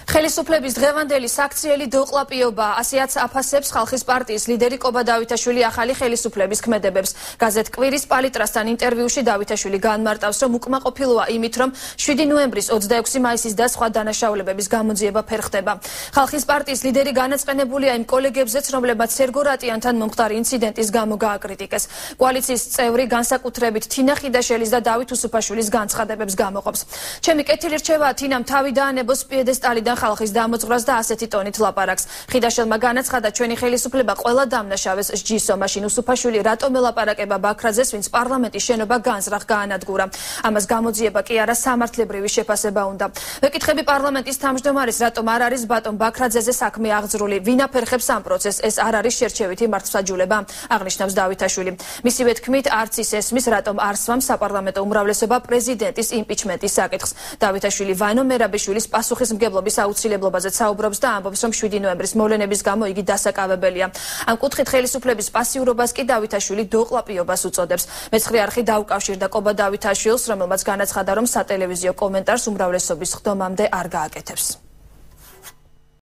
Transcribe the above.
ხელისუფლების დღევანდელი საქციელი დოყლაპიობა, ასეაც აფასებს ხალხის პარტიის ლიდერი კობა დავითაშვილი ახალი ხელისუფლების ქმედებებს. გაზეთ კვირის პალიტრასთან ინტერვიუში დავითაშვილი განმარტავს, რომ უკმაყოფილოა იმით, რომ 7 ნოემბრის 26 მაისის და სხვა დანაშაულებების გამოძიება ფერხდება. ხალხის პარტიის ლიდერი განაწყენებულია იმ კოლეგებზეც, რომლებმაც სერგო რატიანთან მომხდარი ინციდენტის გამო გააკრიტიკეს. კოალიციის წევრი განსაკუთრებით თინა ხიდაშელის და დავით უსუფაშვილის განცხადებებს გამოყოფს. ჩემი კეთილი რჩევაა თინამ თავი დაანებოს პიედესტალიდან ხალხის დამოძღვრას და ასეთი ტონით ლაპარაკს. ხიდაშელმა განაცხადა, ჩვენი ხელისუფლება ყველა დამნაშავეს სჯისო, მაშინ უსუფაშვილი რატომ ელაპარაკება ბაქრაძეს, ვინც პარლამენტის შენობა განზრახ გაანადგურა. ამას გამოძიება კი არა სამართლებრივი შეფასება უნდა. ვეკითხები პარლამენტის თავმჯდომარის, რატომ არ არის ბატონ ბაქრაძეზე საქმე აღძრული, ვინ აფერხებს ამ პროცესს, ეს არ არის შერჩევითი მართლმსაჯულება, აღნიშნავს დავითაშვილი. მისივე თქმით, არც ის ესმის, რატომ არ სვამს საპარლამენტო უმრავლესობა პრეზიდენტის იმპიჩმენტის საკითხს. დავითაშვილი ვანო მერაბიშვილის პასუხისმგებლობის აუცილებლობაზე საუბრობს და ამბობს, რომ 7 ნოემბრის მოვლენების გამო იგი დასაკავებელია. ამ კუთხით ხელისუფლების პასიურობას კი დავითაშვილი დოყლაპიობას უწოდებს. მეცხრე არხი დაუკავშირდა კობა დავითაშვილს, რომელმაც განაცხადა, რომ სატელევიზიო კომენტარს უმრავლესობის ხდომამდე არ გააკეთებს.